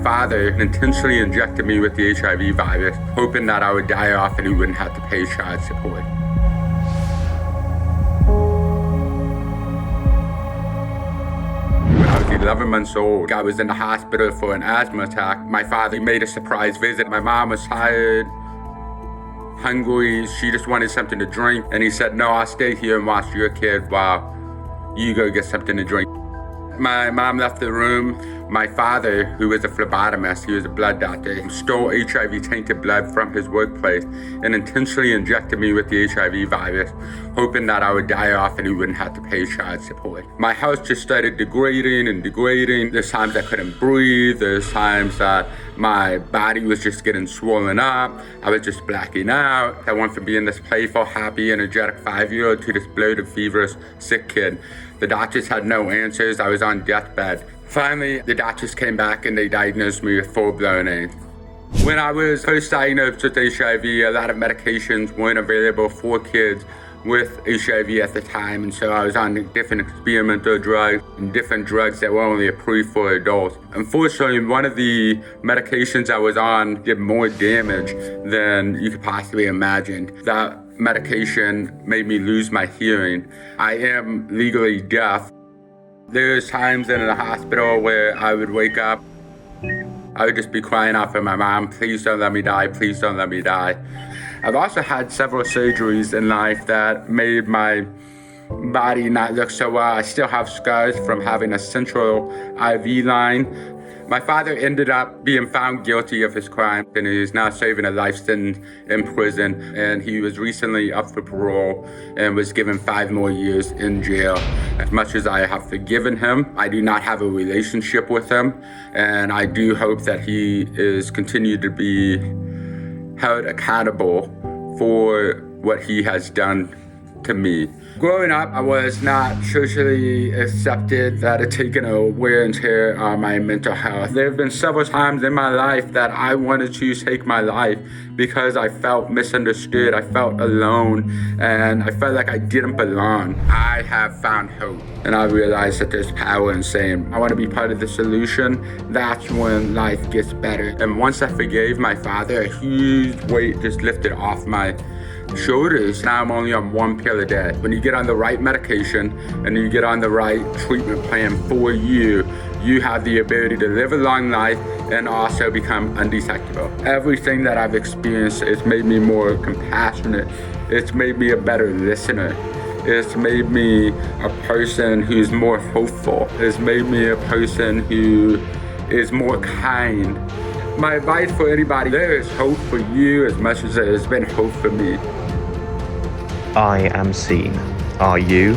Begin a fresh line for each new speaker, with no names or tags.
father intentionally injected me with the HIV virus, hoping that I would die off and he wouldn't have to pay child support. When I was 11 months old, I was in the hospital for an asthma attack. My father made a surprise visit. My mom was tired, hungry. She just wanted something to drink. And he said, no, I'll stay here and watch your kid while you go get something to drink. My mom left the room. My father, who was a phlebotomist, he was a blood doctor, stole HIV-tainted blood from his workplace and intentionally injected me with the HIV virus, hoping that I would die off and he wouldn't have to pay child support. My health just started degrading and degrading. There's times I couldn't breathe. There's times that my body was just getting swollen up. I was just blacking out. I went from being this playful, happy, energetic 5-year-old to this bloated, feverish, sick kid. The doctors had no answers. I was on deathbed. Finally, the doctors came back and they diagnosed me with full-blown AIDS. When I was first diagnosed with HIV, a lot of medications weren't available for kids with HIV at the time, and so I was on different experimental drugs and different drugs that were only approved for adults. Unfortunately, one of the medications I was on did more damage than you could possibly imagine. That medication made me lose my hearing. I am legally deaf. There's times in the hospital where I would wake up, I would just be crying out for my mom, please don't let me die, please don't let me die. I've also had several surgeries in life that made my body not look so well. I still have scars from having a central IV line. My father ended up being found guilty of his crime, and he's now serving a life sentence in prison. And he was recently up for parole and was given 5 more years in jail. As much as I have forgiven him, I do not have a relationship with him. And I do hope that he is continued to be held accountable for what he has done to me. Growing up, I was not socially accepted. That had taken a wear and tear on my mental health. There have been several times in my life that I wanted to take my life because I felt misunderstood, I felt alone, and I felt like I didn't belong. I have found hope, and I realized that there's power in saying, I want to be part of the solution. That's when life gets better. And once I forgave my father, a huge weight just lifted off my shoulders. Now I'm only on 1 pill a day. When you get on the right medication and you get on the right treatment plan for you, you have the ability to live a long life and also become undetectable. Everything that I've experienced has made me more compassionate. It's made me a better listener. It's made me a person who's more hopeful. It's made me a person who is more kind. My advice for anybody, there is hope for you as much as there has been hope for me.
I am seen. Are you?